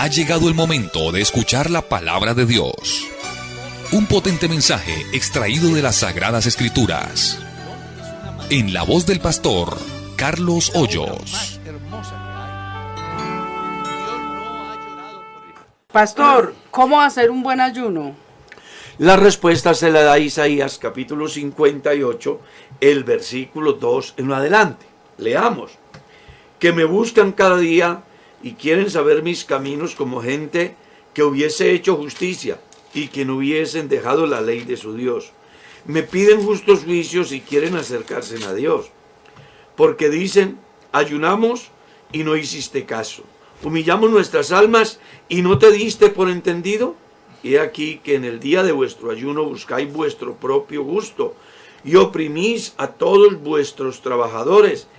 Ha llegado el momento de escuchar la palabra de Dios. Un potente mensaje extraído de las Sagradas Escrituras. En la voz del pastor Carlos Hoyos. Pastor, ¿cómo hacer un buen ayuno? La respuesta se la da Isaías capítulo 58, el versículo 2 en adelante. Leamos. Que me buscan cada día y quieren saber mis caminos como gente que hubiese hecho justicia y que no hubiesen dejado la ley de su Dios. Me piden justos juicios y quieren acercarse a Dios. Porque dicen, ayunamos y no hiciste caso. Humillamos nuestras almas y no te diste por entendido. He aquí que en el día de vuestro ayuno buscáis vuestro propio gusto y oprimís a todos vuestros trabajadores.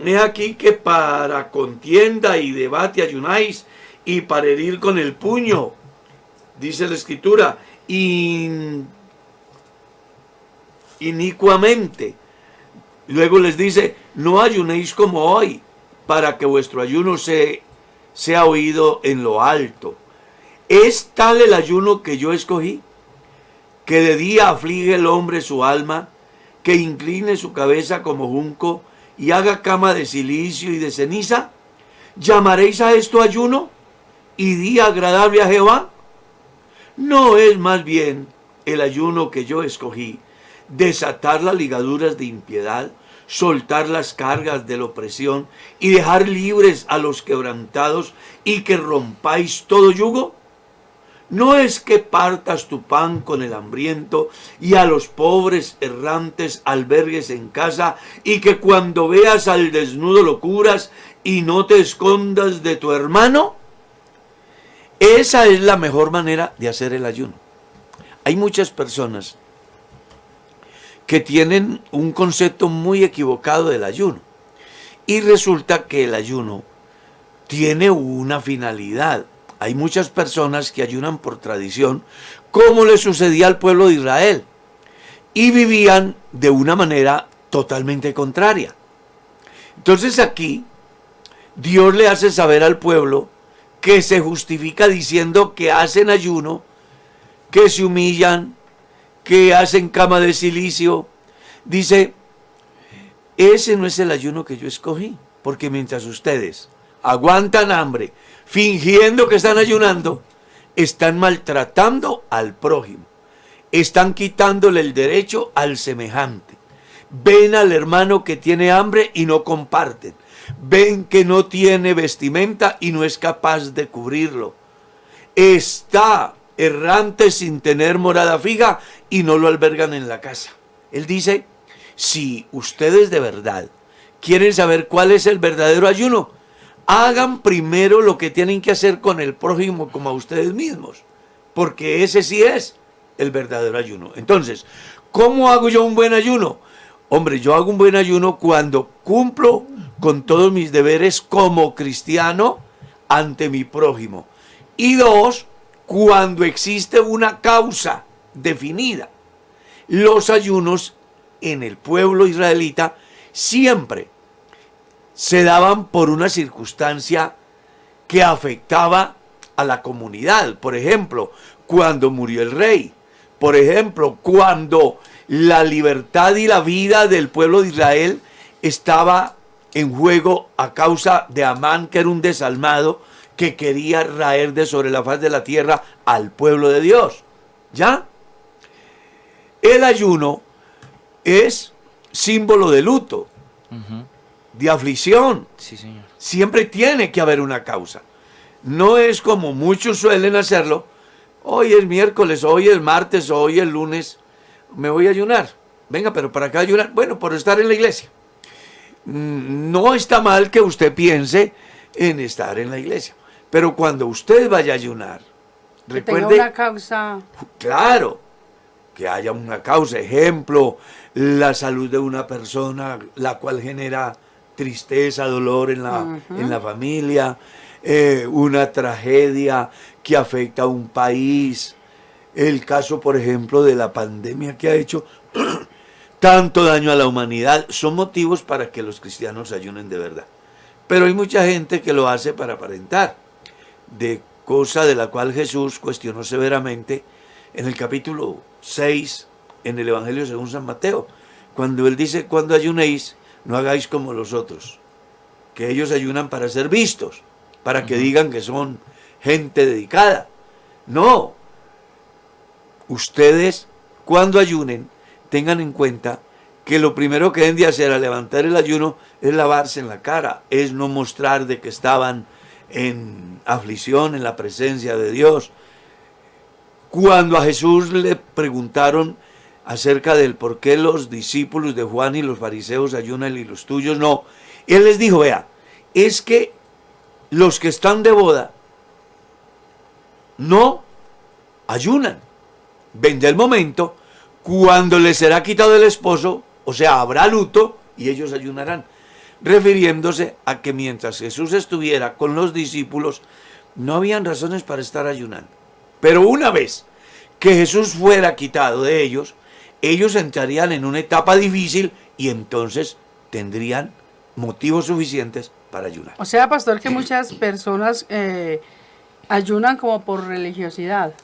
He aquí que para contienda y debate ayunáis y para herir con el puño, dice la Escritura, inicuamente. Luego les dice, no ayunéis como hoy, para que vuestro ayuno sea oído en lo alto. ¿Es tal el ayuno que yo escogí? Que de día aflige el hombre su alma, que incline su cabeza como junco y haga cama de silicio y de ceniza. ¿Llamaréis a esto ayuno y día agradable a Jehová? ¿No es más bien el ayuno que yo escogí, desatar las ligaduras de impiedad, soltar las cargas de la opresión y dejar libres a los quebrantados y que rompáis todo yugo? ¿No es que partas tu pan con el hambriento y a los pobres errantes albergues en casa y que cuando veas al desnudo lo cubras y no te escondas de tu hermano? Esa es la mejor manera de hacer el ayuno. Hay muchas personas que tienen un concepto muy equivocado del ayuno. Y resulta que el ayuno tiene una finalidad. Hay muchas personas que ayunan por tradición, como le sucedía al pueblo de Israel. Y vivían de una manera totalmente contraria. Entonces aquí, Dios le hace saber al pueblo que se justifica diciendo que hacen ayuno, que se humillan, que hacen cama de silicio. Dice, ese no es el ayuno que yo escogí, porque mientras ustedes aguantan hambre, fingiendo que están ayunando, están maltratando al prójimo, están quitándole el derecho al semejante. Ven al hermano que tiene hambre y no comparten. Ven que no tiene vestimenta y no es capaz de cubrirlo. Está errante sin tener morada fija y no lo albergan en la casa. Él dice, si ustedes de verdad quieren saber cuál es el verdadero ayuno, hagan primero lo que tienen que hacer con el prójimo como a ustedes mismos, porque ese sí es el verdadero ayuno. Entonces, ¿cómo hago yo un buen ayuno? Hombre, yo hago un buen ayuno cuando cumplo con todos mis deberes como cristiano ante mi prójimo. Y dos, cuando existe una causa definida. Los ayunos en el pueblo israelita siempre se daban por una circunstancia que afectaba a la comunidad. Por ejemplo, cuando murió el rey. Por ejemplo, cuando la libertad y la vida del pueblo de Israel estaba en juego a causa de Amán, que era un desalmado que quería raer de sobre la faz de la tierra al pueblo de Dios. ¿Ya? El ayuno es símbolo de luto, de aflicción. Sí, señor. Siempre tiene que haber una causa. No es como muchos suelen hacerlo. Hoy es miércoles, hoy es martes, hoy es lunes. Me voy a ayunar. Venga, pero ¿para qué ayunar? Bueno, por estar en la iglesia. No está mal que usted piense en estar en la iglesia. Pero cuando usted vaya a ayunar, Que recuerde, tenga una causa. claro, que haya una causa. Ejemplo, la salud de una persona, la cual genera tristeza, dolor en la familia, una tragedia que afecta a un país. El caso, por ejemplo, de la pandemia que ha hecho tanto daño a la humanidad, son motivos para que los cristianos ayunen de verdad. Pero hay mucha gente que lo hace para aparentar, de cosa de la cual Jesús cuestionó severamente en el capítulo 6 en el Evangelio según San Mateo, cuando él dice: cuando ayunéis, no hagáis como los otros, que ellos ayunan para ser vistos, para que digan que son gente dedicada. No, ustedes cuando ayunen, tengan en cuenta que lo primero que deben de hacer al levantar el ayuno es lavarse en la cara, es no mostrar de que estaban en aflicción en la presencia de Dios. Cuando a Jesús le preguntaron acerca del por qué los discípulos de Juan y los fariseos ayunan y los tuyos no, él les dijo: vea, es que los que están de boda no ayunan. Vendrá el momento cuando les será quitado el esposo, o sea, habrá luto y ellos ayunarán, refiriéndose a que mientras Jesús estuviera con los discípulos no habían razones para estar ayunando. Pero una vez que Jesús fuera quitado de ellos, ellos entrarían en una etapa difícil y entonces tendrían motivos suficientes para ayunar. O sea, pastor, que muchas personas ayunan como por religiosidad.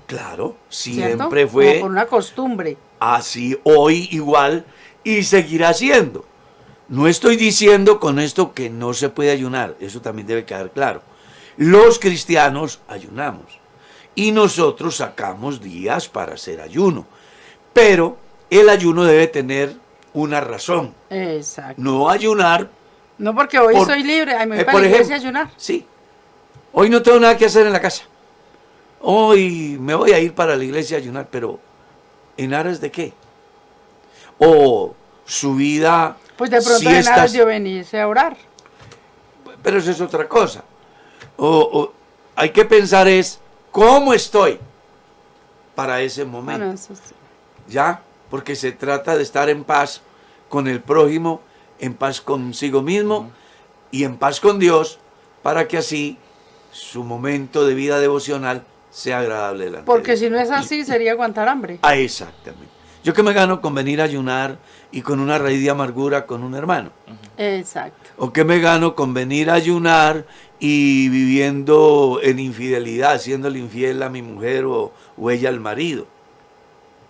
Claro, ¿cierto? siempre fue Como por una costumbre. así, hoy igual, y seguirá siendo. No estoy diciendo con esto que no se puede ayunar, eso también debe quedar claro. Los cristianos ayunamos y nosotros sacamos días para hacer ayuno, pero el ayuno debe tener una razón. Exacto. No ayunar. No porque hoy soy libre, ay, me voy para por la iglesia a ejemplo, ayunar. sí, hoy no tengo nada que hacer en la casa. Hoy me voy a ir para la iglesia a ayunar, pero ¿en aras de qué? O su vida... Pues de pronto en aras de venirse a orar. Pero eso es otra cosa. O hay que pensar es cómo estoy para ese momento. Bueno, eso sí. ¿Ya? Porque se trata de estar en paz con el prójimo, en paz consigo mismo y en paz con Dios, para que así su momento de vida devocional sea agradable delante Porque de si no es así, sería aguantar hambre. Ah, exactamente. Yo que me gano con venir a ayunar y con una raíz de amargura con un hermano. Exacto. ¿O qué me gano con venir a ayunar y viviendo en infidelidad, siéndole infiel a mi mujer o ella al marido?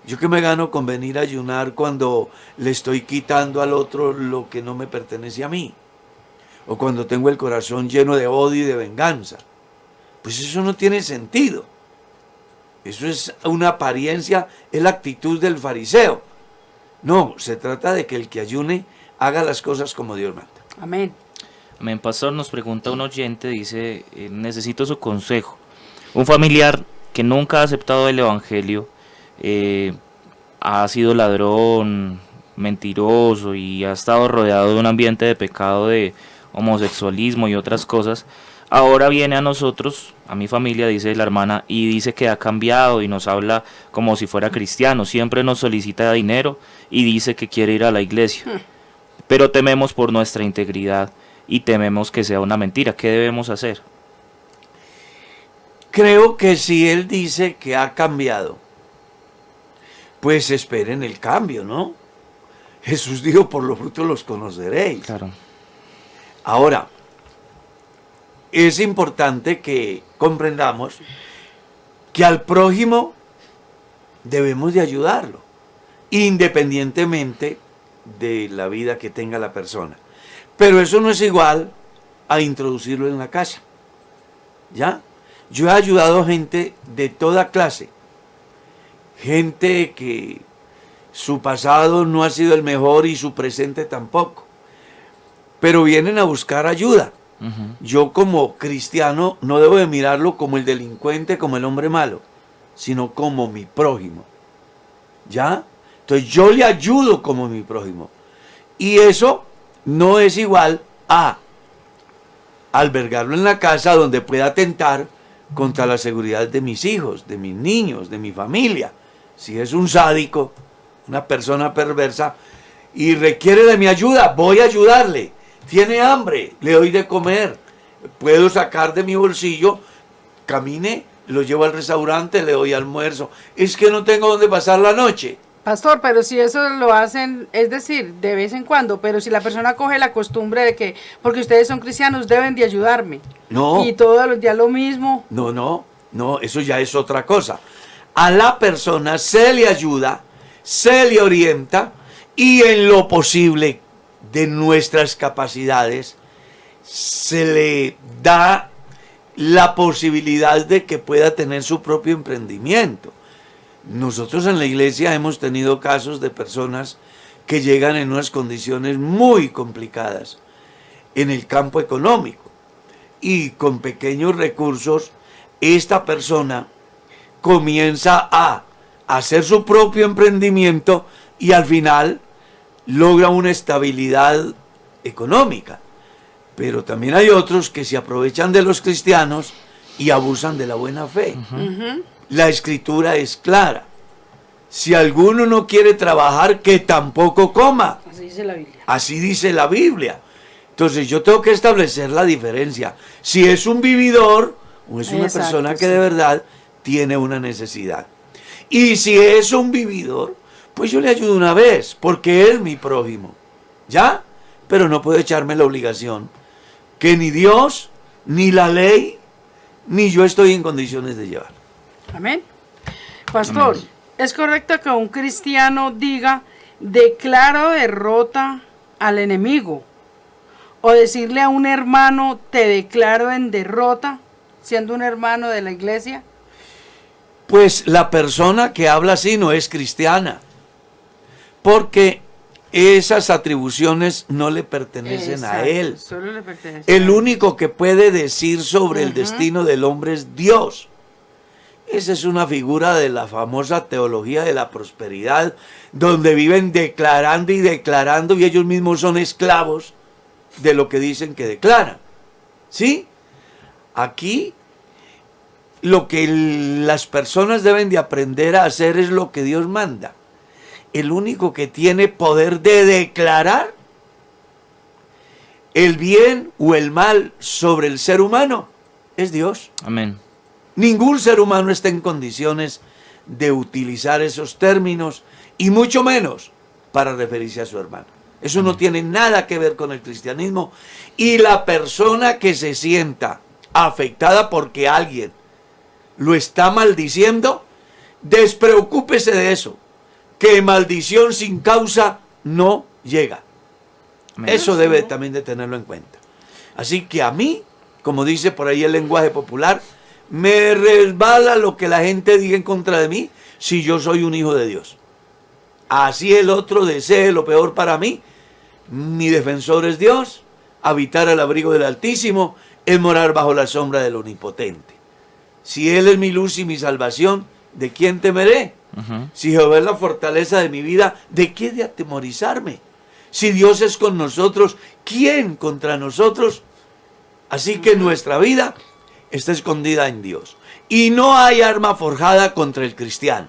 ¿Yo qué me gano con venir a ayunar cuando le estoy quitando al otro lo que no me pertenece a mí? O cuando tengo el corazón lleno de odio y de venganza. Pues eso no tiene sentido. Eso es una apariencia, es la actitud del fariseo. No, se trata de que el que ayune haga las cosas como Dios manda. Amén. Amén, pastor. Nos pregunta un oyente, dice, necesito su consejo. Un familiar que nunca ha aceptado el evangelio, ha sido ladrón, mentiroso y ha estado rodeado de un ambiente de pecado, de homosexualismo y otras cosas. Ahora viene a nosotros, a mi familia, dice la hermana, y dice que ha cambiado y nos habla como si fuera cristiano. Siempre nos solicita dinero y dice que quiere ir a la iglesia. Pero tememos por nuestra integridad y tememos que sea una mentira. ¿Qué debemos hacer? Creo que si él dice que ha cambiado, pues esperen el cambio, ¿no? Jesús dijo: por los frutos los conoceréis. Claro. Ahora, es importante que comprendamos que al prójimo debemos de ayudarlo, independientemente de la vida que tenga la persona. Pero eso no es igual a introducirlo en la casa. ¿Ya? Yo he ayudado a gente de toda clase. Gente que su pasado no ha sido el mejor y su presente tampoco. Pero vienen a buscar ayuda. Yo como cristiano no debo de mirarlo como el delincuente, como el hombre malo, sino como mi prójimo. ¿Ya? Entonces yo le ayudo como mi prójimo. Y eso no es igual a albergarlo en la casa donde pueda atentar contra la seguridad de mis hijos, de mis niños, de mi familia. Si es un sádico, una persona perversa y requiere de mi ayuda, voy a ayudarle. Tiene hambre, le doy de comer. Puedo sacar de mi bolsillo, camine, lo llevo al restaurante, le doy almuerzo. Es que no tengo dónde pasar la noche. Pastor, pero si eso lo hacen, es decir, de vez en cuando, pero si la persona coge la costumbre de que, porque ustedes son cristianos, deben de ayudarme. No. Y todos los días lo mismo. No, eso ya es otra cosa. A la persona se le ayuda, se le orienta y en lo posible de nuestras capacidades se le da la posibilidad de que pueda tener su propio emprendimiento. Nosotros en la iglesia hemos tenido casos de personas que llegan en unas condiciones muy complicadas en el campo económico y con pequeños recursos esta persona comienza a hacer su propio emprendimiento y al final logra una estabilidad económica. Pero también hay otros que se aprovechan de los cristianos y abusan de la buena fe. La escritura es clara. Si alguno no quiere trabajar, que tampoco coma. Así dice la Biblia. Así dice la Biblia. Entonces yo tengo que establecer la diferencia. Si es un vividor o es una Exacto, persona que sí. de verdad tiene una necesidad. Y si es un vividor, pues yo le ayudo una vez, porque es mi prójimo. ¿Ya? Pero no puedo echarme la obligación que ni Dios, ni la ley, ni yo estoy en condiciones de llevar. Amén. Pastor, Amén. ¿es correcto que un cristiano diga, declaro derrota al enemigo? O decirle a un hermano, te declaro en derrota, siendo un hermano de la iglesia. Pues la persona que habla así no es cristiana, porque esas atribuciones no le pertenecen a Exacto, él. Solo le pertenece a El él. único que puede decir sobre el destino del hombre es Dios. Esa es una figura de la famosa teología de la prosperidad, donde viven declarando y declarando y ellos mismos son esclavos de lo que dicen que declaran. ¿Sí? Aquí lo que las personas deben de aprender a hacer es lo que Dios manda. El único que tiene poder de declarar el bien o el mal sobre el ser humano es Dios. Amén. Ningún ser humano está en condiciones de utilizar esos términos y mucho menos para referirse a su hermano. Eso no tiene nada que ver con el cristianismo y la persona que se sienta afectada porque alguien lo está maldiciendo, despreocúpese de eso, que maldición sin causa no llega. Amén. Eso debe también de tenerlo en cuenta. Así que a mí, como dice por ahí el lenguaje popular, me resbala lo que la gente diga en contra de mí si yo soy un hijo de Dios. Así el otro desee lo peor para mí. Mi defensor es Dios, habitar al abrigo del Altísimo, es morar bajo la sombra del Omnipotente. Si Él es mi luz y mi salvación, ¿de quién temeré? Si Jehová es la fortaleza de mi vida, ¿de qué de atemorizarme? Si Dios es con nosotros, ¿quién contra nosotros? Así que nuestra vida está escondida en Dios. Y no hay arma forjada contra el cristiano.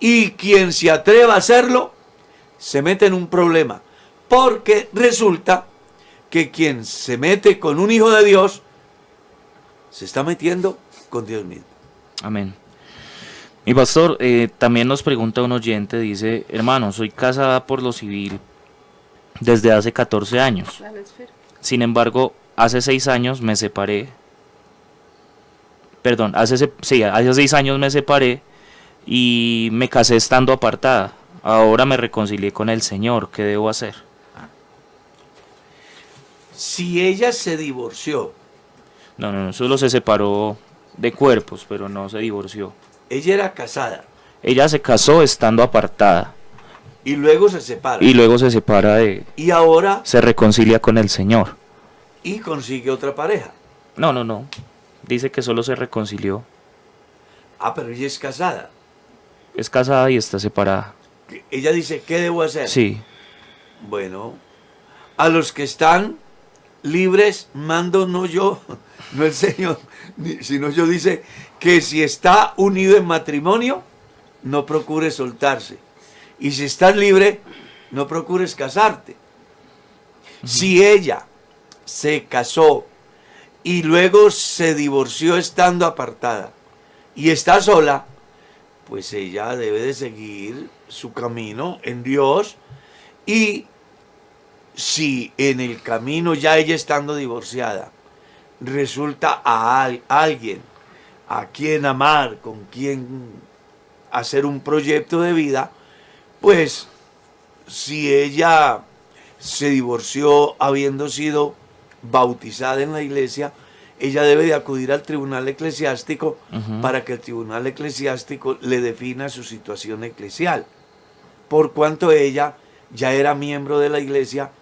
Y quien se atreva a hacerlo, se mete en un problema. Porque resulta que quien se mete con un hijo de Dios, se está metiendo con Dios mismo. Amén. Mi pastor, también nos pregunta un oyente, dice, hermano, soy casada por lo civil desde hace 14 años. Dale, Esfera. Sin embargo, hace 6 años me separé. Perdón, hace 6 años me separé y me casé estando apartada. Ahora me reconcilié con el Señor. ¿Qué debo hacer? Si ella se divorció, No, solo se separó de cuerpos, pero no se divorció. ella era casada Ella se casó estando apartada y luego se separa. y luego se separa Y ahora, se reconcilia con el Señor. y consigue otra pareja. No. Dice que solo se reconcilió. Ah, pero ella es casada. Es casada y está separada. Ella dice, ¿qué debo hacer? Sí. Bueno, a los que están libres mando no yo, no el Señor, sino yo dice que si está unido en matrimonio, no procures soltarse. Y si estás libre, no procures casarte. Si ella se casó y luego se divorció estando apartada y está sola, pues ella debe de seguir su camino en Dios, y si en el camino, ya ella estando divorciada, resulta a alguien a quien amar, con quien hacer un proyecto de vida, pues si ella se divorció habiendo sido bautizada en la iglesia, ella debe de acudir al tribunal eclesiástico para que el tribunal eclesiástico le defina su situación eclesial, por cuanto ella ya era miembro de la iglesia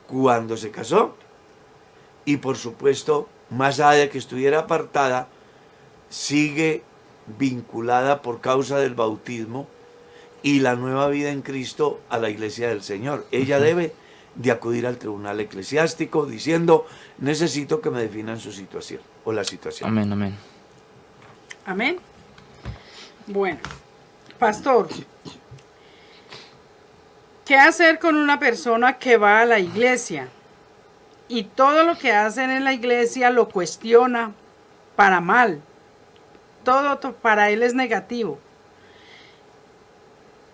cuando se casó. Y por supuesto, más allá de que estuviera apartada, sigue vinculada por causa del bautismo y la nueva vida en Cristo a la iglesia del Señor. Ella debe de acudir al tribunal eclesiástico diciendo: necesito que me definan su situación o la situación. Amén, amén. Amén. Bueno, pastor, ¿qué hacer con una persona que va a la iglesia y todo lo que hacen en la iglesia lo cuestiona para mal? Todo para él es negativo.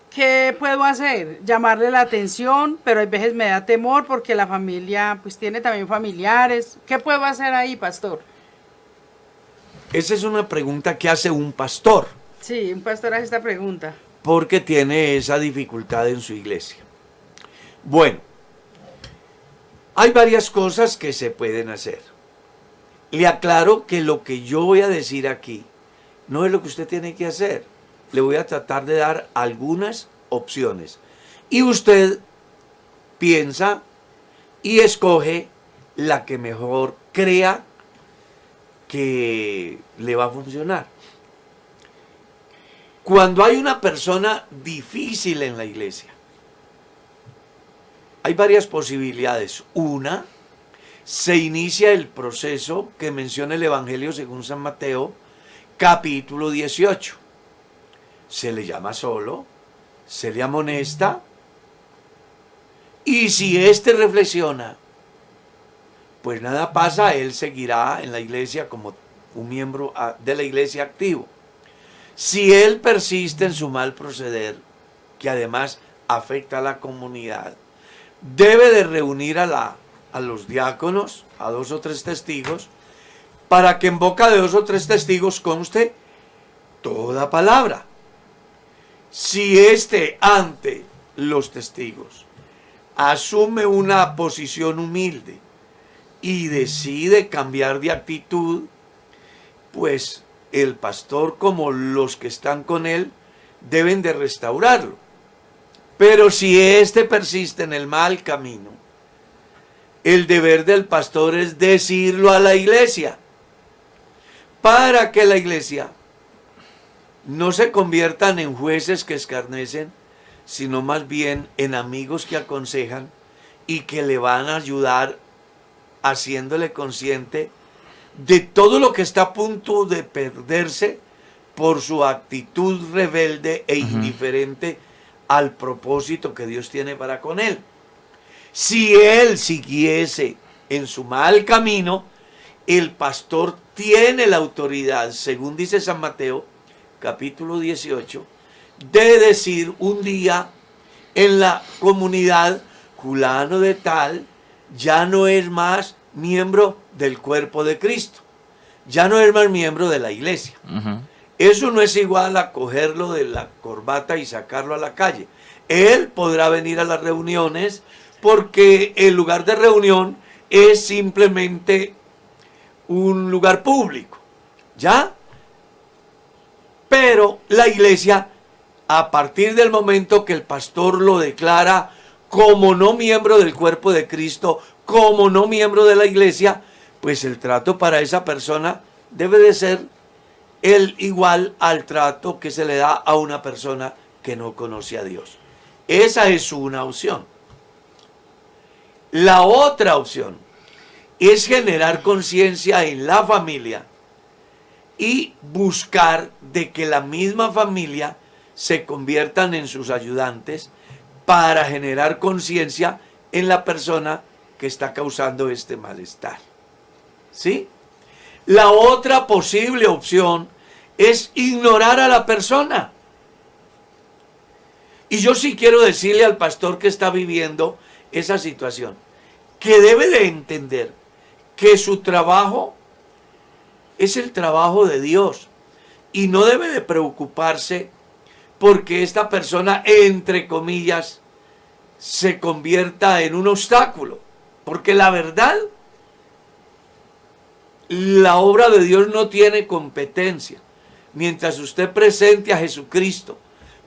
¿Qué puedo hacer? Llamarle la atención, pero a veces me da temor porque la familia pues tiene también familiares. ¿Qué puedo hacer ahí, pastor? Esa es una pregunta que hace un pastor, Sí, un pastor hace esta pregunta. porque tiene esa dificultad en su iglesia. Bueno, hay varias cosas que se pueden hacer. Le aclaro que lo que yo voy a decir aquí no es lo que usted tiene que hacer. Le voy a tratar de dar algunas opciones. Y usted piensa y escoge la que mejor crea que le va a funcionar. Cuando hay una persona difícil en la iglesia, hay varias posibilidades. Una, se inicia el proceso que menciona el Evangelio según San Mateo, capítulo 18. Se le llama solo, se le amonesta, y si éste reflexiona, pues nada pasa, él seguirá en la iglesia como un miembro de la iglesia activo. Si él persiste en su mal proceder, que además afecta a la comunidad, debe de reunir a los diáconos, a 2 o 3 testigos, para que en boca de 2 o 3 testigos conste toda palabra. Si éste ante los testigos asume una posición humilde y decide cambiar de actitud, pues el pastor, como los que están con él, deben de restaurarlo. Pero si éste persiste en el mal camino, el deber del pastor es decirlo a la iglesia, para que la iglesia no se conviertan en jueces que escarnecen, sino más bien en amigos que aconsejan y que le van a ayudar haciéndole consciente de todo lo que está a punto de perderse por su actitud rebelde e indiferente al propósito que Dios tiene para con él. Si él siguiese en su mal camino, el pastor tiene la autoridad, según dice San Mateo, capítulo 18, de decir un día en la comunidad: fulano de tal ya no es más miembro del cuerpo de Cristo, ya no es más miembro de la iglesia. Eso no es igual a cogerlo de la corbata y sacarlo a la calle. Él podrá venir a las reuniones porque el lugar de reunión es simplemente un lugar público, ¿ya? Pero la iglesia, a partir del momento que el pastor lo declara como no miembro del cuerpo de Cristo, como no miembro de la iglesia, pues el trato para esa persona debe de ser el igual al trato que se le da a una persona que no conoce a Dios. Esa es una opción. La otra opción es generar conciencia en la familia y buscar de que la misma familia se conviertan en sus ayudantes para generar conciencia en la persona que está causando este malestar. ¿Sí? La otra posible opción es ignorar a la persona. Y yo sí quiero decirle al pastor que está viviendo esa situación, que debe de entender que su trabajo es el trabajo de Dios y no debe de preocuparse porque esta persona, entre comillas, se convierta en un obstáculo. Porque la verdad, la obra de Dios no tiene competencia. Mientras usted presente a Jesucristo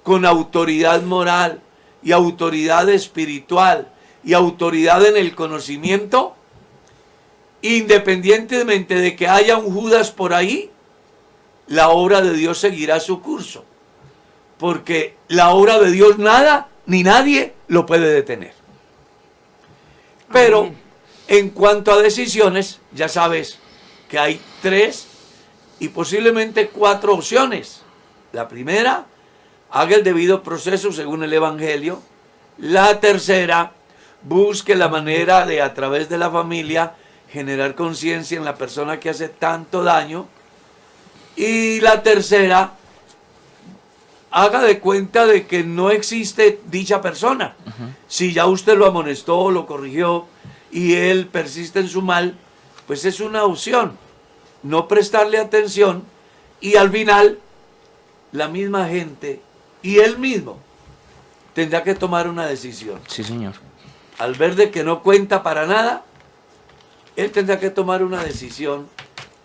con autoridad moral y autoridad espiritual y autoridad en el conocimiento, independientemente de que haya un Judas por ahí, la obra de Dios seguirá su curso. Porque la obra de Dios nada ni nadie lo puede detener. Pero en cuanto a decisiones, ya sabes que hay 3 y posiblemente 4 opciones. La primera, haga el debido proceso según el Evangelio. La tercera, busque la manera de, a través de la familia, generar conciencia en la persona que hace tanto daño. Y la tercera, haga de cuenta de que no existe dicha persona. Si ya usted lo amonestó, lo corrigió y él persiste en su mal, pues es una opción. No prestarle atención y al final la misma gente y él mismo tendrá que tomar una decisión. Sí, señor. Al ver de que no cuenta para nada, él tendrá que tomar una decisión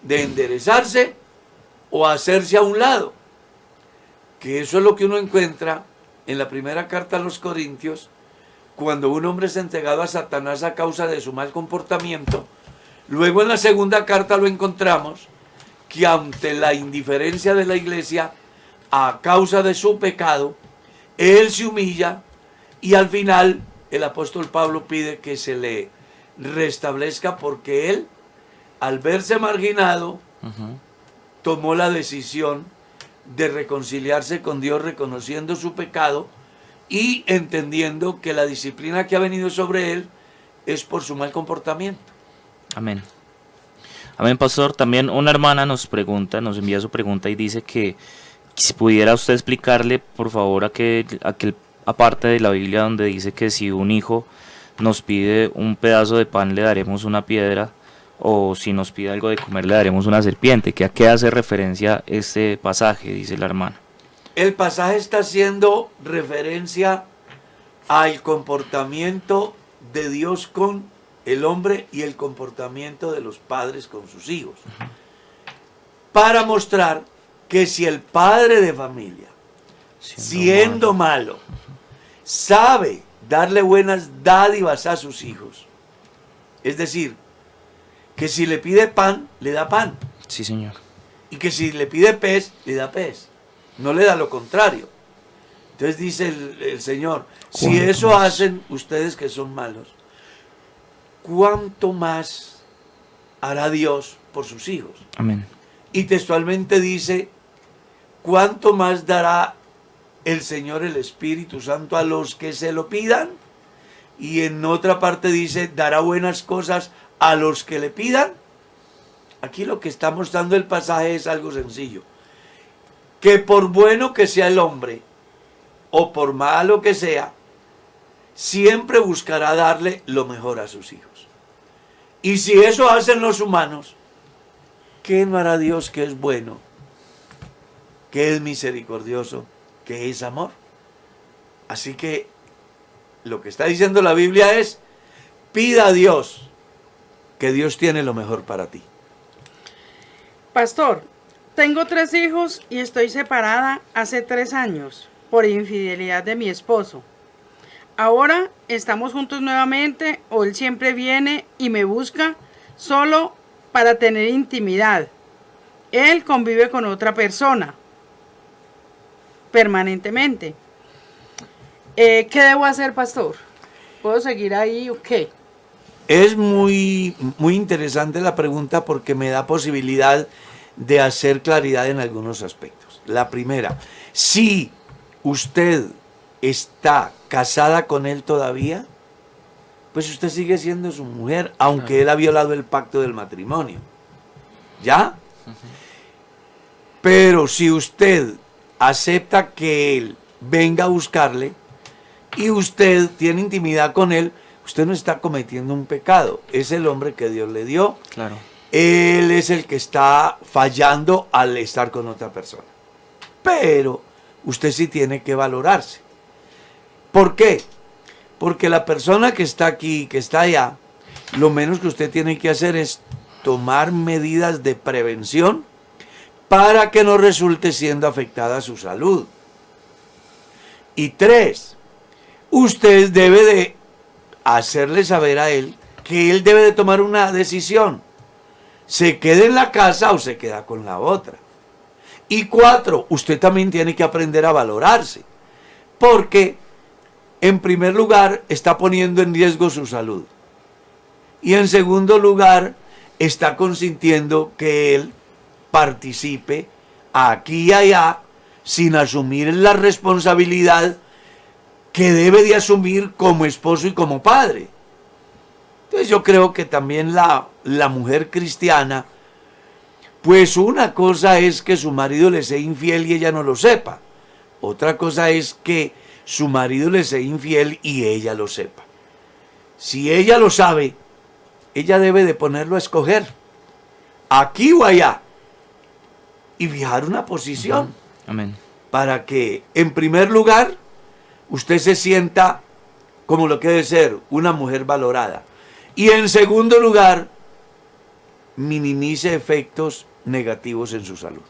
de enderezarse o hacerse a un lado. Que eso es lo que uno encuentra en la primera carta a los Corintios, cuando un hombre es entregado a Satanás a causa de su mal comportamiento. Luego en la segunda carta lo encontramos que ante la indiferencia de la iglesia, a causa de su pecado, él se humilla y al final el apóstol Pablo pide que se le restablezca porque él, al verse marginado, tomó la decisión de reconciliarse con Dios reconociendo su pecado y entendiendo que la disciplina que ha venido sobre él es por su mal comportamiento. Amén. Amén, pastor. También una hermana nos envía su pregunta y dice que si pudiera usted explicarle, por favor, aquel aparte de la Biblia donde dice que si un hijo nos pide un pedazo de pan le daremos una piedra, o si nos pide algo de comer le daremos una serpiente. ¿A qué hace referencia este pasaje? Dice la hermana. El pasaje está haciendo referencia al comportamiento de Dios con el hombre y el comportamiento de los padres con sus hijos. Para mostrar que si el padre de familia, siendo malo, sabe darle buenas dádivas a sus hijos, es decir, que si le pide pan, le da pan. Sí, señor. Y que si le pide pez, le da pez. No le da lo contrario. Entonces dice el Señor, si eso hacen ustedes que son malos, ¿cuánto más hará Dios por sus hijos? Amén. Y textualmente dice, ¿cuánto más dará el Señor el Espíritu Santo a los que se lo pidan? Y en otra parte dice, dará buenas cosas a los que le pidan. Aquí lo que está mostrando el pasaje es algo sencillo. Que por bueno que sea el hombre, o por malo que sea, siempre buscará darle lo mejor a sus hijos. Y si eso hacen los humanos, ¿qué no hará Dios que es bueno, que es misericordioso, que es amor? Así que lo que está diciendo la Biblia es, pida a Dios, que Dios tiene lo mejor para ti. Pastor, tengo 3 hijos y estoy separada hace 3 años por infidelidad de mi esposo. Ahora estamos juntos nuevamente o él siempre viene y me busca solo para tener intimidad. Él convive con otra persona permanentemente. ¿Qué debo hacer, pastor? ¿Puedo seguir ahí o qué? Es muy interesante la pregunta porque me da posibilidad de hacer claridad en algunos aspectos. La primera, si usted está casada con él todavía, pues usted sigue siendo su mujer, aunque él ha violado el pacto del matrimonio. ¿Ya? Pero si usted acepta que él venga a buscarle, y usted tiene intimidad con él, usted no está cometiendo un pecado. Es el hombre que Dios le dio. Claro. Él es el que está fallando al estar con otra persona. Pero usted sí tiene que valorarse. ¿Por qué? Porque la persona que está aquí, que está allá, lo menos que usted tiene que hacer es tomar medidas de prevención para que no resulte siendo afectada su salud. Y 3, usted debe de hacerle saber a él que él debe de tomar una decisión. ¿Se queda en la casa o se queda con la otra? Y 4, usted también tiene que aprender a valorarse. Porque, en primer lugar, está poniendo en riesgo su salud. Y en segundo lugar, está consintiendo que él participe aquí y allá sin asumir la responsabilidad que debe de asumir como esposo y como padre. Entonces yo creo que también la mujer cristiana, pues una cosa es que su marido le sea infiel y ella no lo sepa. Otra cosa es que su marido le sea infiel y ella lo sepa. Si ella lo sabe, ella debe de ponerlo a escoger, aquí o allá, y fijar una posición. Amén. Para que, en primer lugar, usted se sienta como lo que debe ser, una mujer valorada. Y en segundo lugar, minimice efectos negativos en su salud.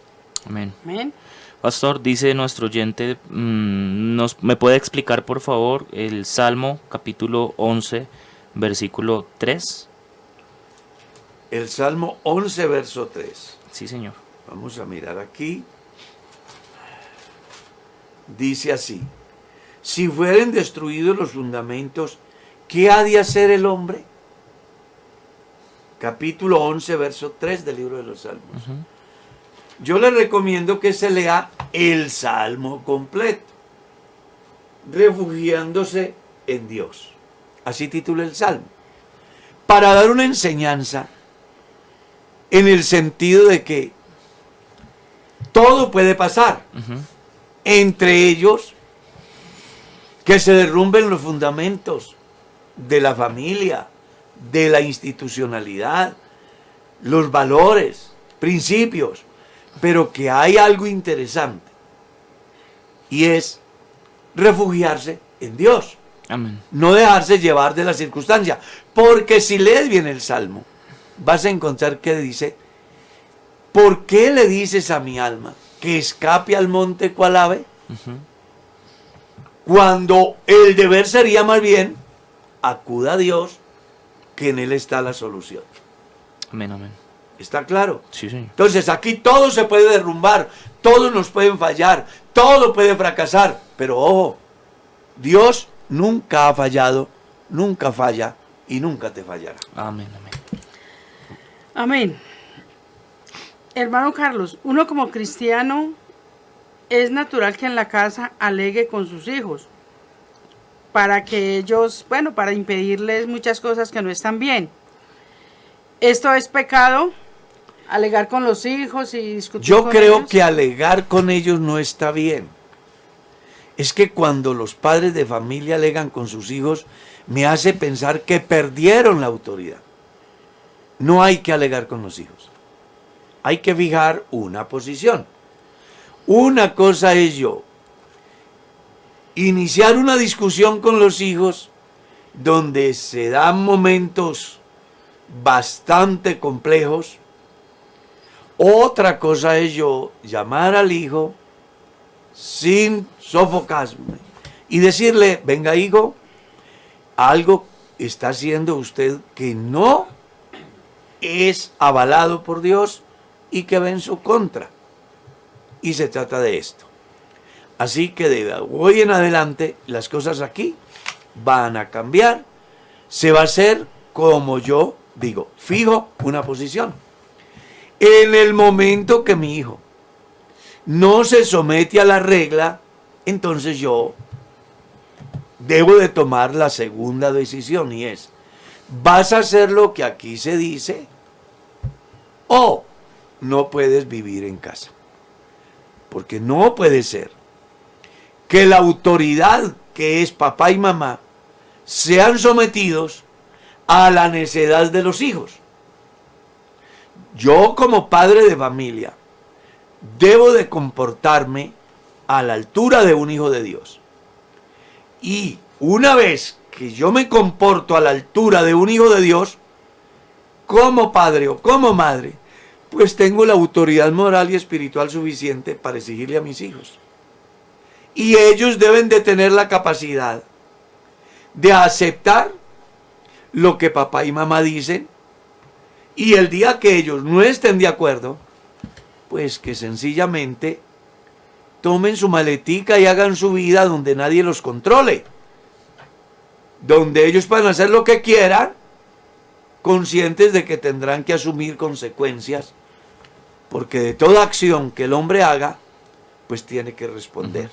Amén. Amén. Pastor, dice nuestro oyente, ¿me puede explicar por favor el Salmo capítulo 11, versículo 3? El Salmo 11, verso 3. Sí, señor. Vamos a mirar aquí. Dice así: si fueren destruidos los fundamentos, ¿qué ha de hacer el hombre? Capítulo 11, verso 3 del libro de los Salmos. Yo le recomiendo que se lea el Salmo completo, refugiándose en Dios. Así titula el Salmo. Para dar una enseñanza en el sentido de que todo puede pasar. Entre ellos, que se derrumben los fundamentos de la familia, de la institucionalidad, los valores, principios, pero que hay algo interesante, y es refugiarse en Dios. Amén. No dejarse llevar de la circunstancia, porque si lees bien el Salmo, vas a encontrar que dice: ¿por qué le dices a mi alma que escape al monte cual ave? Cuando el deber sería más bien: acuda a Dios, que en Él está la solución. Amén, amén. ¿Está claro? Sí, señor. Entonces aquí todo se puede derrumbar, todos nos pueden fallar, todo puede fracasar, pero ojo, Dios nunca ha fallado, nunca falla y nunca te fallará. Amén, amén. Amén. Hermano Carlos, uno como cristiano es natural que en la casa alegue con sus hijos para que ellos, para impedirles muchas cosas que no están bien. ¿Esto es pecado? Alegar con los hijos y discutir Yo con creo ellos. que alegar con ellos no está bien. Es que cuando los padres de familia alegan con sus hijos, me hace pensar que perdieron la autoridad. No hay que alegar con los hijos. Hay que fijar una posición. Una cosa es yo iniciar una discusión con los hijos donde se dan momentos bastante complejos. Otra cosa es yo llamar al hijo sin sofocarme y decirle: venga, hijo, algo está haciendo usted que no es avalado por Dios y que va en su contra. Y se trata de esto. Así que de hoy en adelante las cosas aquí van a cambiar. Se va a hacer como yo digo, fijo una posición. En el momento que mi hijo no se somete a la regla, entonces yo debo de tomar la segunda decisión, y es: ¿vas a hacer lo que aquí se dice o no puedes vivir en casa? Porque no puede ser que la autoridad que es papá y mamá, sean sometidos a la necedad de los hijos. Yo como padre de familia debo de comportarme a la altura de un hijo de Dios. Y una vez que yo me comporto a la altura de un hijo de Dios, como padre o como madre, pues tengo la autoridad moral y espiritual suficiente para exigirle a mis hijos. Y ellos deben de tener la capacidad de aceptar lo que papá y mamá dicen, y el día que ellos no estén de acuerdo, pues que sencillamente tomen su maletica y hagan su vida donde nadie los controle, donde ellos puedan hacer lo que quieran, conscientes de que tendrán que asumir consecuencias, porque de toda acción que el hombre haga, pues tiene que responder.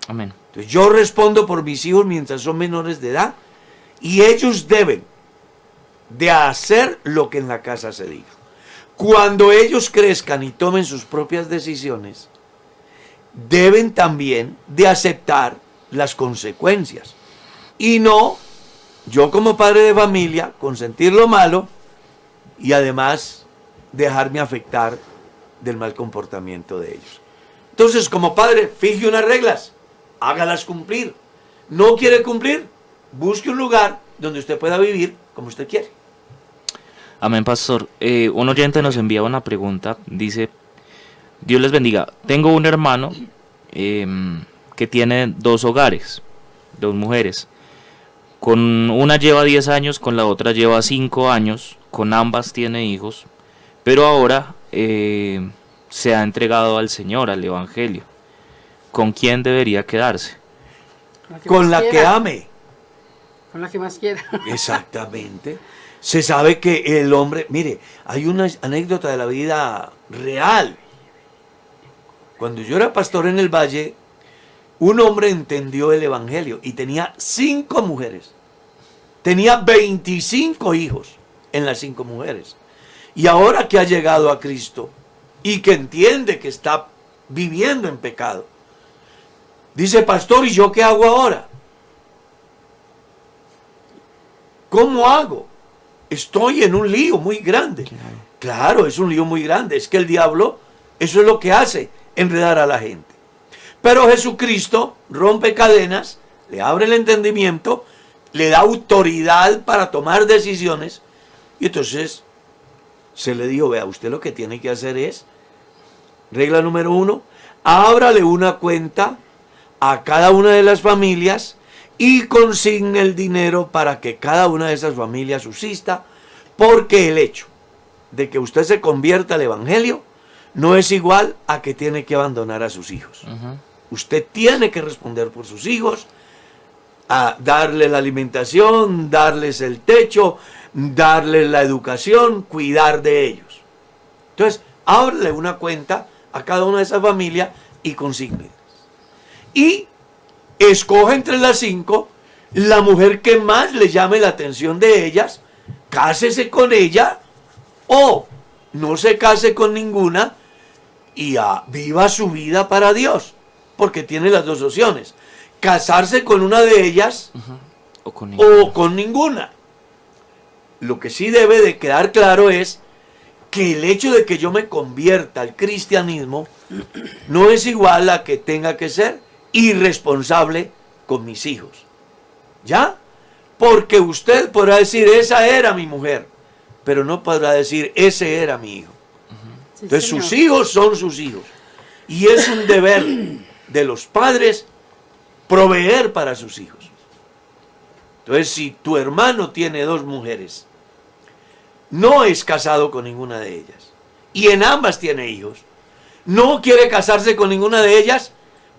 Amén. Entonces yo respondo por mis hijos mientras son menores de edad, y ellos deben de hacer lo que en la casa se diga. Cuando ellos crezcan y tomen sus propias decisiones, deben también de aceptar las consecuencias. Y no, yo como padre de familia, consentir lo malo y además dejarme afectar del mal comportamiento de ellos. Entonces, como padre, fije unas reglas, hágalas cumplir. No quiere cumplir, busque un lugar donde usted pueda vivir como usted quiere. Amén, pastor. Un oyente nos envía una pregunta. Dice: Dios les bendiga. Tengo un hermano que tiene 2 hogares, 2 mujeres. Con una lleva 10 años, con la otra lleva 5 años. Con ambas tiene hijos. Pero ahora se ha entregado al Señor, al Evangelio. ¿Con quién debería quedarse? Con la que ame. Con la que más quiera. Exactamente. Se sabe que el hombre, mire, hay una anécdota de la vida real. Cuando yo era pastor en el Valle, un hombre entendió el Evangelio y tenía 5 mujeres. Tenía 25 hijos en las 5 mujeres. Y ahora que ha llegado a Cristo y que entiende que está viviendo en pecado, dice: pastor, ¿y yo qué hago ahora? ¿Cómo hago? Estoy en un lío muy grande. Claro, es un lío muy grande. Es que el diablo, eso es lo que hace, enredar a la gente. Pero Jesucristo rompe cadenas, le abre el entendimiento, le da autoridad para tomar decisiones. Y entonces se le dijo: vea, usted lo que tiene que hacer es, regla número 1, ábrale una cuenta a cada una de las familias y consigne el dinero para que cada una de esas familias subsista, porque el hecho de que usted se convierta al Evangelio no es igual a que tiene que abandonar a sus hijos. Usted tiene que responder por sus hijos, a darle la alimentación, darles el techo, darles la educación, cuidar de ellos. Entonces, ábrele una cuenta a cada una de esas familias y consígnelas. Y escoja entre las 5 la mujer que más le llame la atención de ellas, cásese con ella o no se case con ninguna y viva su vida para Dios, porque tiene las 2 opciones: casarse con una de ellas o con ninguna. Lo que sí debe de quedar claro es que el hecho de que yo me convierta al cristianismo no es igual a que tenga que ser irresponsable con mis hijos. ¿Ya? Porque usted podrá decir: esa era mi mujer, pero no podrá decir: ese era mi hijo. Sí, entonces señor. sus hijos son sus hijos. Y es un deber de los padres proveer para sus hijos. Entonces, si tu hermano tiene 2 mujeres, no es casado con ninguna de ellas, y en ambas tiene hijos, no quiere casarse con ninguna de ellas,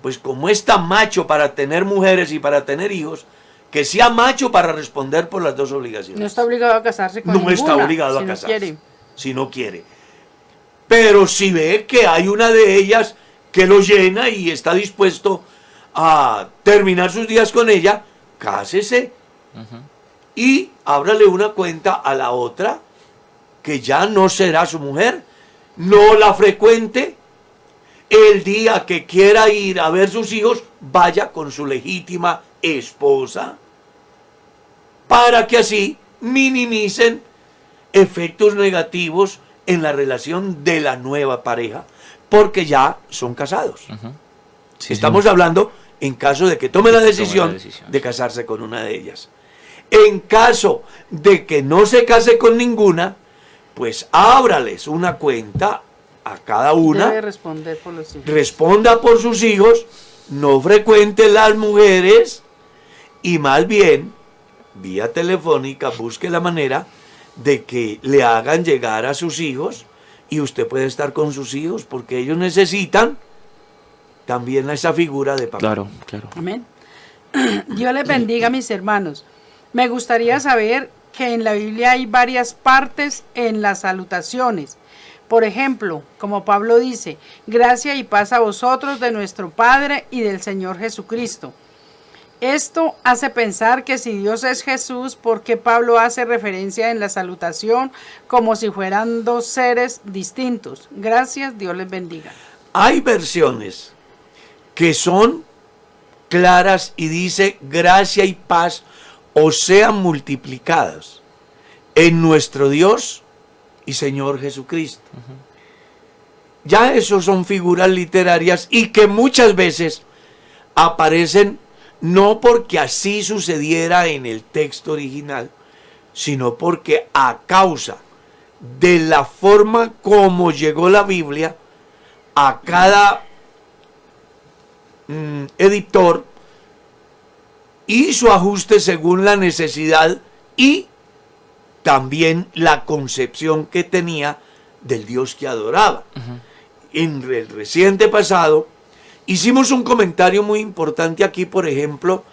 pues como es tan macho para tener mujeres y para tener hijos, que sea macho para responder por las 2 obligaciones. No está obligado a casarse con No ninguna, está obligado si a no casarse, quiere. si no quiere. Pero si ve que hay una de ellas que lo llena y está dispuesto a terminar sus días con ella, cásese y ábrale una cuenta a la otra, que ya no será su mujer, no la frecuente. El día que quiera ir a ver sus hijos, vaya con su legítima esposa, para que así minimicen efectos negativos en la relación de la nueva pareja, porque ya son casados. Sí, Estamos señor. hablando en caso de que tome la decisión de casarse con una de ellas. En caso de que no se case con ninguna, pues ábrales una cuenta a cada una. Debe responder por los hijos. Responda por sus hijos, no frecuente las mujeres y más bien, vía telefónica, busque la manera de que le hagan llegar a sus hijos y usted puede estar con sus hijos porque ellos necesitan también esa figura de papá. Claro, claro. Amén. Dios les bendiga, mis hermanos. Me gustaría saber que en la Biblia hay varias partes en las salutaciones. Por ejemplo, como Pablo dice, gracia y paz a vosotros de nuestro Padre y del Señor Jesucristo. Esto hace pensar que si Dios es Jesús, ¿por qué Pablo hace referencia en la salutación como si fueran dos seres distintos? Gracias, Dios les bendiga. Hay versiones que son claras y dice gracia y paz os sean multiplicadas en nuestro Dios y Señor Jesucristo. Ya esos son figuras literarias y que muchas veces aparecen no porque así sucediera en el texto original, sino porque a causa de la forma como llegó la Biblia a cada editor hizo ajuste según la necesidad y también la concepción que tenía del Dios que adoraba. En el reciente pasado hicimos un comentario muy importante aquí, por ejemplo,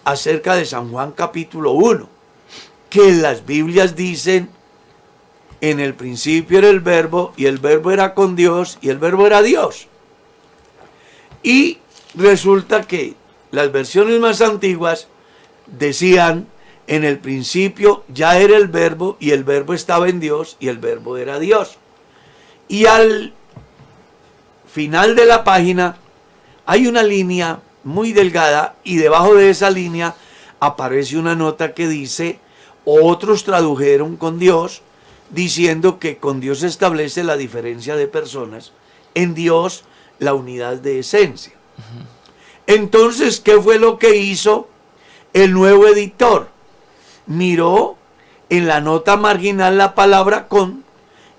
acerca de San Juan capítulo 1, que las Biblias dicen, en el principio era el verbo, y el verbo era con Dios, y el verbo era Dios. Y resulta que las versiones más antiguas decían, en el principio ya era el verbo, y el verbo estaba en Dios, y el verbo era Dios. Y al final de la página hay una línea muy delgada, y debajo de esa línea aparece una nota que dice, otros tradujeron con Dios, diciendo que con Dios se establece la diferencia de personas, en Dios la unidad de esencia. Entonces, ¿qué fue lo que hizo el nuevo editor? Miró en la nota marginal la palabra con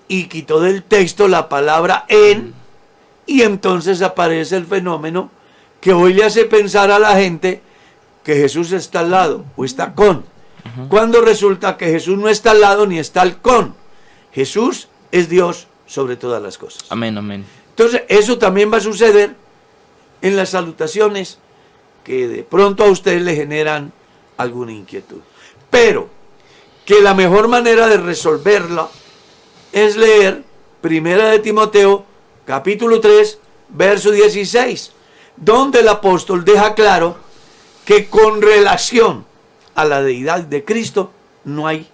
y quitó del texto la palabra en, y entonces aparece el fenómeno que hoy le hace pensar a la gente que Jesús está al lado o está con, cuando resulta que Jesús no está al lado ni está al con. Jesús es Dios sobre todas las cosas. Amén, amén. Entonces, eso también va a suceder en las salutaciones que de pronto a ustedes le generan alguna inquietud. Pero que la mejor manera de resolverla es leer 1 de Timoteo, capítulo 3, verso 16, donde el apóstol deja claro que con relación a la deidad de Cristo no hay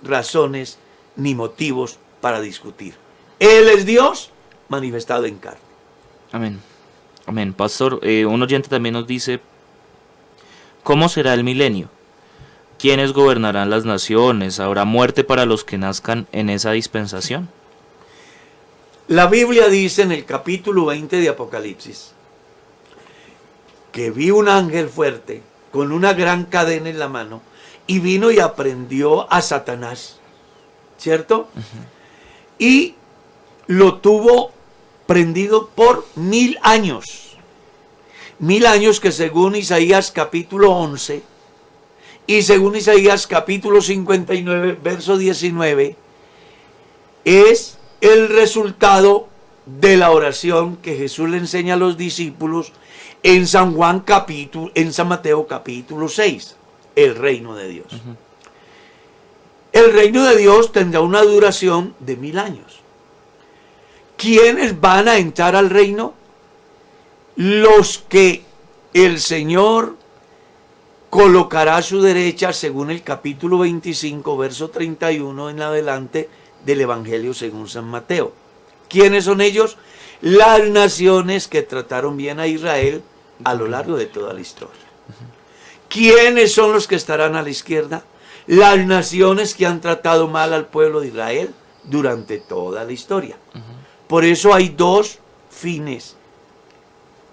razones ni motivos para discutir. Él es Dios manifestado en carne. Amén. Amén. Pastor, un oyente también nos dice, ¿cómo será el milenio? ¿Quiénes gobernarán las naciones? ¿Habrá muerte para los que nazcan en esa dispensación? La Biblia dice en el capítulo 20 de Apocalipsis que vi un ángel fuerte con una gran cadena en la mano y vino y aprendió a Satanás, ¿cierto? Y lo tuvo prendido por 1000 años. 1000 años que según Isaías capítulo 11 y según Isaías capítulo 59, verso 19, es el resultado de la oración que Jesús le enseña a los discípulos en San Mateo capítulo 6, el reino de Dios. El reino de Dios tendrá una duración de 1000 años. ¿Quiénes van a entrar al reino? Los que el Señor colocará a su derecha, según el capítulo 25, verso 31 en adelante del Evangelio según San Mateo. ¿Quiénes son ellos? Las naciones que trataron bien a Israel a lo largo de toda la historia. ¿Quiénes son los que estarán a la izquierda? Las naciones que han tratado mal al pueblo de Israel durante toda la historia. Por eso hay dos fines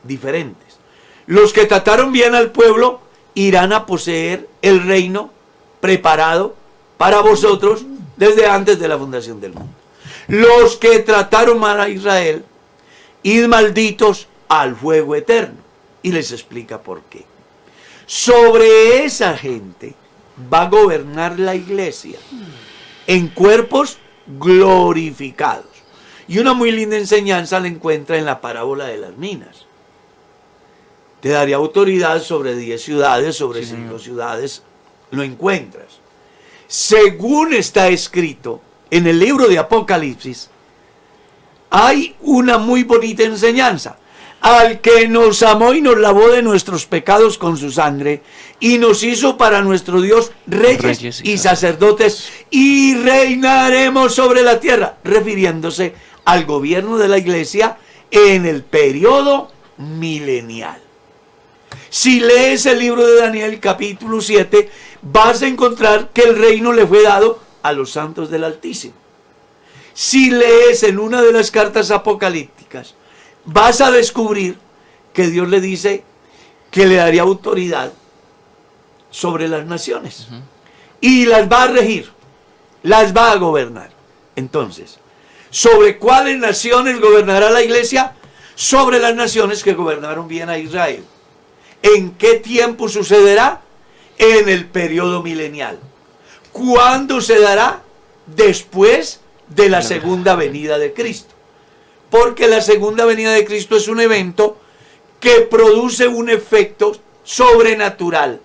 diferentes. Los que trataron bien al pueblo irán a poseer el reino preparado para vosotros desde antes de la fundación del mundo. Los que trataron mal a Israel, id malditos al fuego eterno. Y les explica por qué. Sobre esa gente va a gobernar la iglesia en cuerpos glorificados. Y una muy linda enseñanza la encuentra en la parábola de las minas. Te daría autoridad sobre 10 ciudades, sobre 5 ciudades, lo encuentras. Según está escrito en el libro de Apocalipsis, hay una muy bonita enseñanza. Al que nos amó y nos lavó de nuestros pecados con su sangre, y nos hizo para nuestro Dios reyes y sacerdotes, y reinaremos sobre la tierra, refiriéndose al gobierno de la iglesia en el periodo milenial. Si lees el libro de Daniel capítulo 7, vas a encontrar que el reino le fue dado a los santos del Altísimo. Si lees en una de las cartas apocalípticas, vas a descubrir que Dios le dice que le daría autoridad sobre las naciones. Y las va a regir, las va a gobernar. Entonces, ¿sobre cuáles naciones gobernará la iglesia? Sobre las naciones que gobernaron bien a Israel. ¿En qué tiempo sucederá? En el periodo milenial. ¿Cuándo se dará? Después de la segunda venida de Cristo. Porque la segunda venida de Cristo es un evento que produce un efecto sobrenatural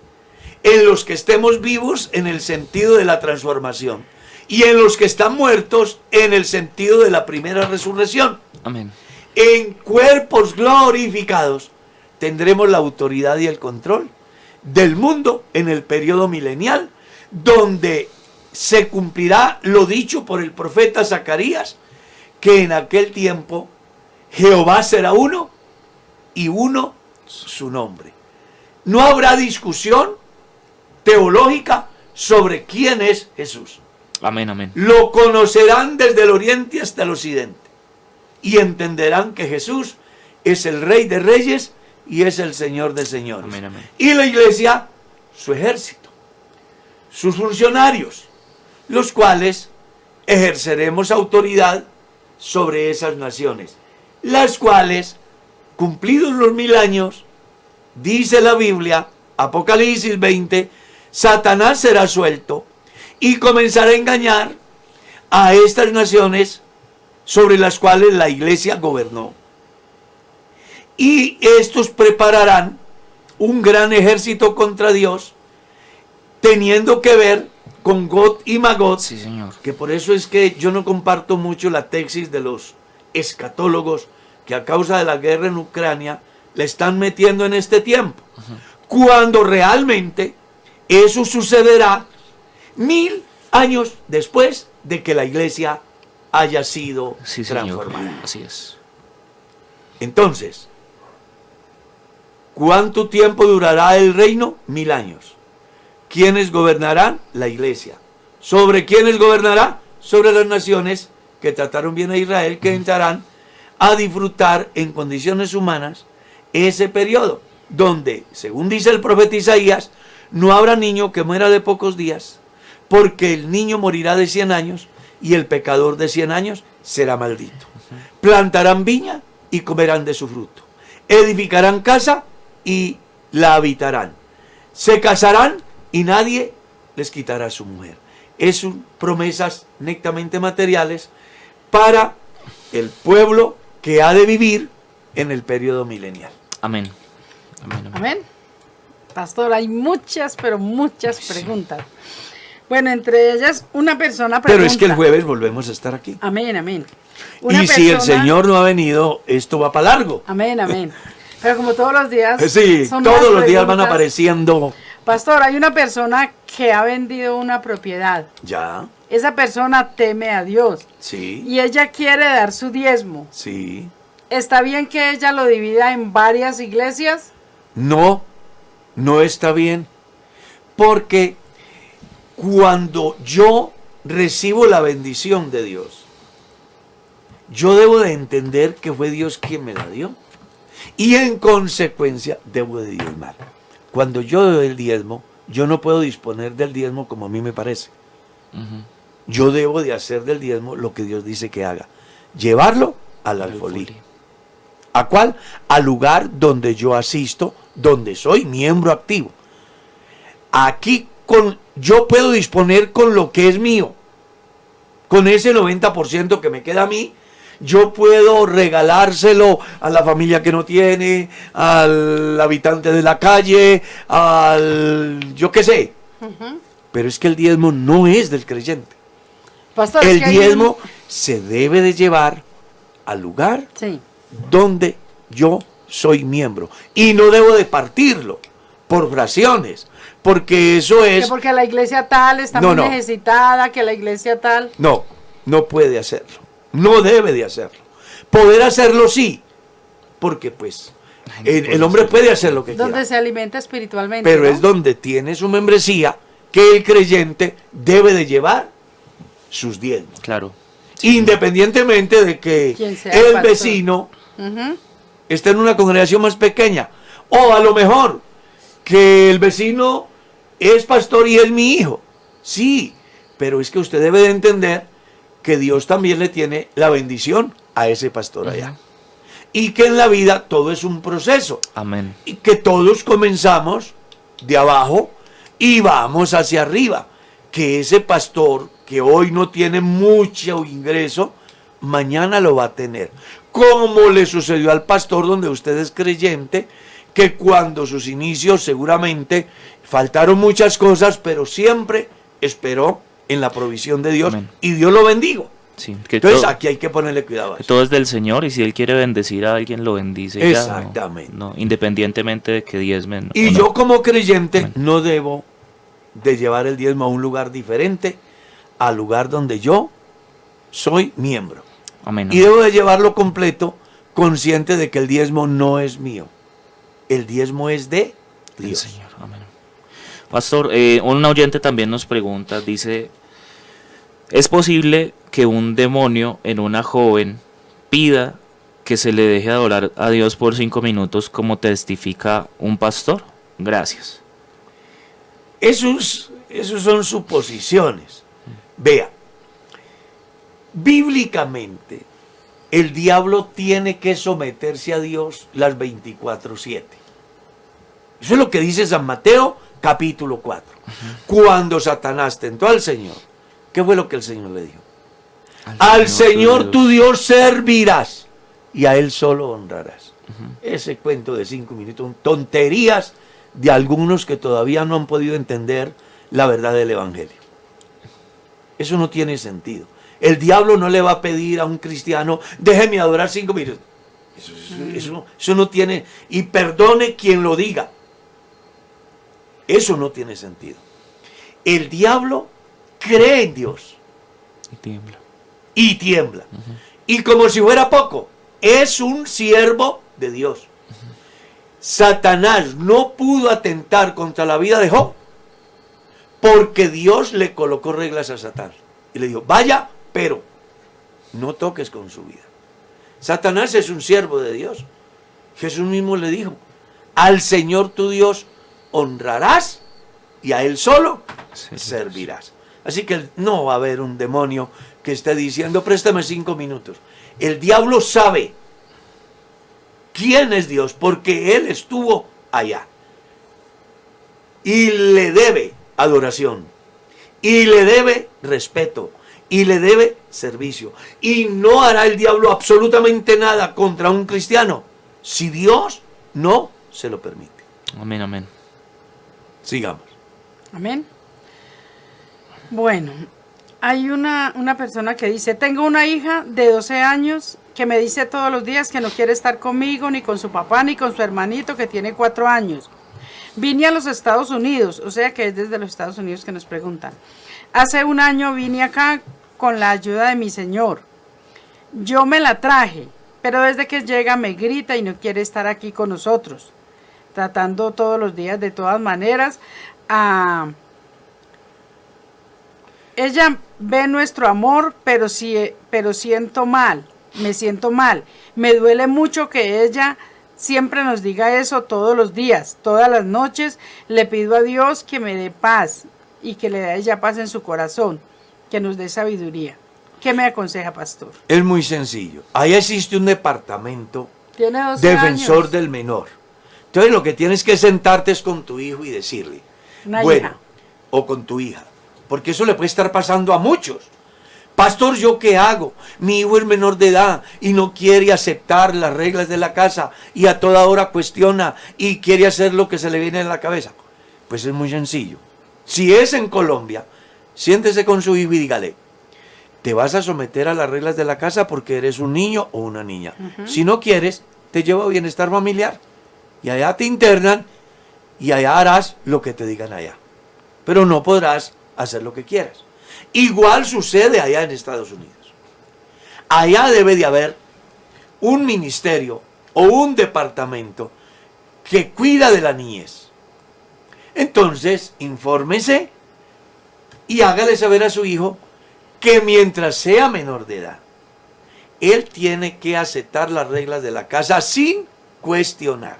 en los que estemos vivos en el sentido de la transformación y en los que están muertos en el sentido de la primera resurrección. Amén. En cuerpos glorificados tendremos la autoridad y el control del mundo en el periodo milenial, donde se cumplirá lo dicho por el profeta Zacarías, que en aquel tiempo Jehová será uno y uno su nombre. No habrá discusión teológica sobre quién es Jesús. Amén, amén. Lo conocerán desde el oriente hasta el occidente y entenderán que Jesús es el Rey de Reyes y es el Señor de Señores. Amén, amén. Y la iglesia, su ejército, sus funcionarios, los cuales ejerceremos autoridad sobre esas naciones, las cuales, cumplidos los 1000 años, dice la Biblia, Apocalipsis 20, Satanás será suelto y comenzará a engañar a estas naciones sobre las cuales la iglesia gobernó. Y estos prepararán un gran ejército contra Dios, teniendo que ver con Gog y Magog. Sí, señor. Que por eso es que yo no comparto mucho la tesis de los escatólogos que a causa de la guerra en Ucrania le están metiendo en este tiempo. Cuando realmente eso sucederá 1000 años después de que la iglesia haya sido Sí, señor. transformada. Así es. Entonces, ¿cuánto tiempo durará el reino? 1000 años. ¿Quiénes gobernarán? La iglesia. ¿Sobre quiénes gobernará? Sobre las naciones que trataron bien a Israel, que entrarán a disfrutar en condiciones humanas ese periodo, donde, según dice el profeta Isaías, no habrá niño que muera de pocos días, porque el niño morirá de 100 años y el pecador de 100 años será maldito. Plantarán viña y comerán de su fruto. Edificarán casa y la habitarán. Se casarán y nadie les quitará a su mujer. Son promesas netamente materiales para el pueblo que ha de vivir en el periodo milenial. Amén. Amén, amén. Amén. Pastor, hay muchas, pero muchas preguntas. Bueno, entre ellas, una persona pregunta. Pero es que el jueves volvemos a estar aquí. Amén, amén. Y si el Señor no ha venido, esto va para largo. Amén, amén. Pero como todos los días. Sí, son todos más los días van preguntas. apareciendo. Pastor, hay una persona que ha vendido una propiedad. Ya, Esa persona teme a Dios sí, y ella quiere dar su diezmo. sí. ¿Está bien que ella lo divida en varias iglesias? No, no está bien. Porque cuando yo recibo la bendición de Dios, yo debo de entender que fue Dios quien me la dio. Y en consecuencia debo de diezmar. Cuando yo doy el diezmo, yo no puedo disponer del diezmo como a mí me parece. Yo debo de hacer del diezmo lo que Dios dice que haga. Llevarlo al alfolí. ¿A cuál? Al lugar donde yo asisto, donde soy miembro activo. Aquí yo puedo disponer con lo que es mío. Con ese 90% que me queda a mí, yo puedo regalárselo a la familia que no tiene, al habitante de la calle, yo qué sé. Pero es que el diezmo no es del creyente. Pastor, El diezmo se debe de llevar al lugar donde yo soy miembro. Y no debo de partirlo por fracciones, porque eso es... Que porque la iglesia tal está muy necesitada, que la iglesia tal... No puede hacerlo. No debe de hacerlo. Poder hacerlo sí, porque pues el hombre puede hacer lo que quiera. Donde se alimenta espiritualmente. Pero ¿no? es donde tiene su membresía que el creyente debe de llevar sus diezmos. Claro. Independientemente de que el vecino esté en una congregación más pequeña. O a lo mejor que el vecino es pastor y es mi hijo. Sí, pero es que usted debe de entender que Dios también le tiene la bendición a ese pastor allá. Y que en la vida todo es un proceso. Amén. Y que todos comenzamos de abajo y vamos hacia arriba. Que ese pastor que hoy no tiene mucho ingreso, mañana lo va a tener. Como le sucedió al pastor donde usted es creyente, que cuando sus inicios seguramente faltaron muchas cosas, pero siempre esperó en la provisión de Dios. Amén. Y Dios lo bendijo. Sí, entonces aquí hay que ponerle cuidado a eso. Todo es del Señor, y si Él quiere bendecir a alguien, lo bendice. Exactamente. Ya, no, independientemente de que diezmen. Y yo como creyente no debo de llevar el diezmo a un lugar diferente al lugar donde yo soy miembro. Amén. Y debo de llevarlo completo, consciente de que el diezmo no es mío. El diezmo es de Dios. El Señor. Amén. Pastor, un oyente también nos pregunta, dice, ¿es posible que un demonio en una joven pida que se le deje adorar a Dios por 5 minutos como testifica un pastor? Gracias. Esos son suposiciones. Vea, bíblicamente el diablo tiene que someterse a Dios las 24/7. Eso es lo que dice San Mateo capítulo 4. Cuando Satanás tentó al Señor, ¿qué fue lo que el Señor le dijo? Al Señor tu Dios servirás y a Él solo honrarás. Ese cuento de 5 minutos, tonterías de algunos que todavía no han podido entender la verdad del Evangelio. Eso no tiene sentido. El diablo no le va a pedir a un cristiano, déjeme adorar 5 minutos. Eso no tiene, y perdone quien lo diga. Eso no tiene sentido. El diablo cree en Dios. Y tiembla. Y como si fuera poco, es un siervo de Dios. Satanás no pudo atentar contra la vida de Job porque Dios le colocó reglas a Satanás. Y le dijo, vaya, pero no toques con su vida. Satanás es un siervo de Dios. Jesús mismo le dijo, al Señor tu Dios honrarás y a Él solo servirás. Así que no va a haber un demonio que esté diciendo, préstame 5 minutos. El diablo sabe quién es Dios porque Él estuvo allá. Y le debe adoración. Y le debe respeto. Y le debe servicio. Y no hará el diablo absolutamente nada contra un cristiano si Dios no se lo permite. Amén, amén. Sigamos. Amén. Bueno, hay una persona que dice, tengo una hija de 12 años que me dice todos los días que no quiere estar conmigo, ni con su papá, ni con su hermanito que tiene 4 años. Vine a los Estados Unidos, o sea que es desde los Estados Unidos que nos preguntan. Hace 1 año vine acá con la ayuda de mi señor. Yo me la traje, pero desde que llega me grita y no quiere estar aquí con nosotros. Tratando todos los días de todas maneras ella ve nuestro amor, pero siento mal, me siento mal. Me duele mucho que ella siempre nos diga eso todos los días, todas las noches. Le pido a Dios que me dé paz y que le dé a ella paz en su corazón, que nos dé sabiduría. ¿Qué me aconseja, pastor? Es muy sencillo. Ahí existe un departamento Tiene 12 defensor años. del menor. Entonces lo que tienes que sentarte es con tu hijo y decirle, Una bueno, hija. o con tu hija, porque eso le puede estar pasando a muchos. Pastor, ¿yo qué hago? Mi hijo es menor de edad y no quiere aceptar las reglas de la casa y a toda hora cuestiona y quiere hacer lo que se le viene en la cabeza. Pues es muy sencillo. Si es en Colombia, siéntese con su hijo y dígale, te vas a someter a las reglas de la casa porque eres un niño o una niña. Si no quieres, te llevo a bienestar familiar. Y allá te internan y allá harás lo que te digan allá. Pero no podrás hacer lo que quieras. Igual sucede allá en Estados Unidos. Allá debe de haber un ministerio o un departamento que cuida de la niñez. Entonces, infórmese y hágale saber a su hijo que mientras sea menor de edad, él tiene que aceptar las reglas de la casa sin cuestionar.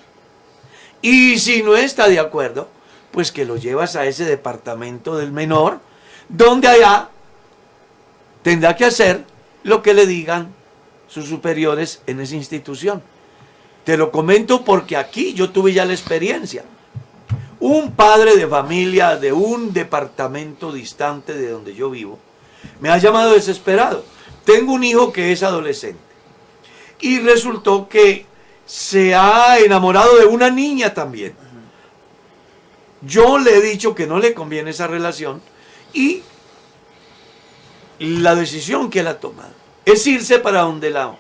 Y si no está de acuerdo, pues que lo llevas a ese departamento del menor, donde allá tendrá que hacer lo que le digan sus superiores en esa institución. Te lo comento porque aquí yo tuve ya la experiencia. Un padre de familia de un departamento distante de donde yo vivo me ha llamado desesperado. Tengo un hijo que es adolescente y resultó que se ha enamorado de una niña también. Yo le he dicho que no le conviene esa relación y la decisión que él ha tomado es irse para donde la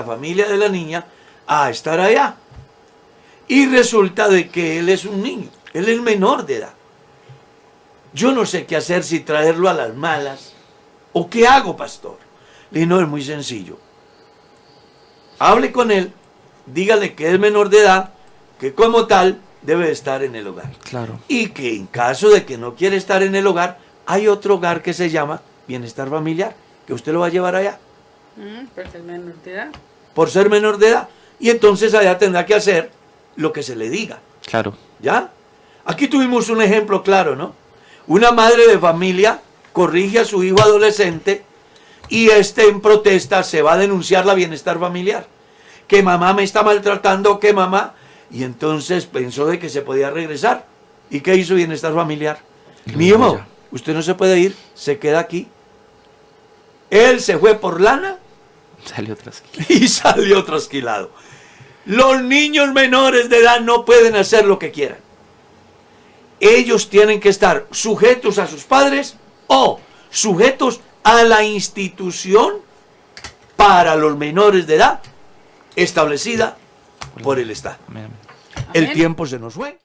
familia de la niña a estar allá. Y resulta de que él es un niño, él es menor de edad. Yo no sé qué hacer, si traerlo a las malas o qué hago, pastor. Le dije, no, es muy sencillo. Hable con él, dígale que es menor de edad, que como tal debe estar en el hogar. Claro. Y que en caso de que no quiera estar en el hogar, hay otro hogar que se llama bienestar familiar, que usted lo va a llevar allá, Porque es menor de edad. por ser menor de edad. Y entonces allá tendrá que hacer lo que se le diga. Claro. ¿Ya? Aquí tuvimos un ejemplo claro, ¿no? Una madre de familia corrige a su hijo adolescente y en protesta se va a denunciar la bienestar familiar. Que mamá me está maltratando, que mamá... Y entonces pensó de que se podía regresar. ¿Y qué hizo bienestar familiar? Mi hijo, usted no se puede ir, se queda aquí. Él se fue por lana Salió trasquilado. y salió trasquilado. Los niños menores de edad no pueden hacer lo que quieran. Ellos tienen que estar sujetos a sus padres o sujetos a la institución para los menores de edad establecida por el Estado. Amén. El tiempo se nos fue.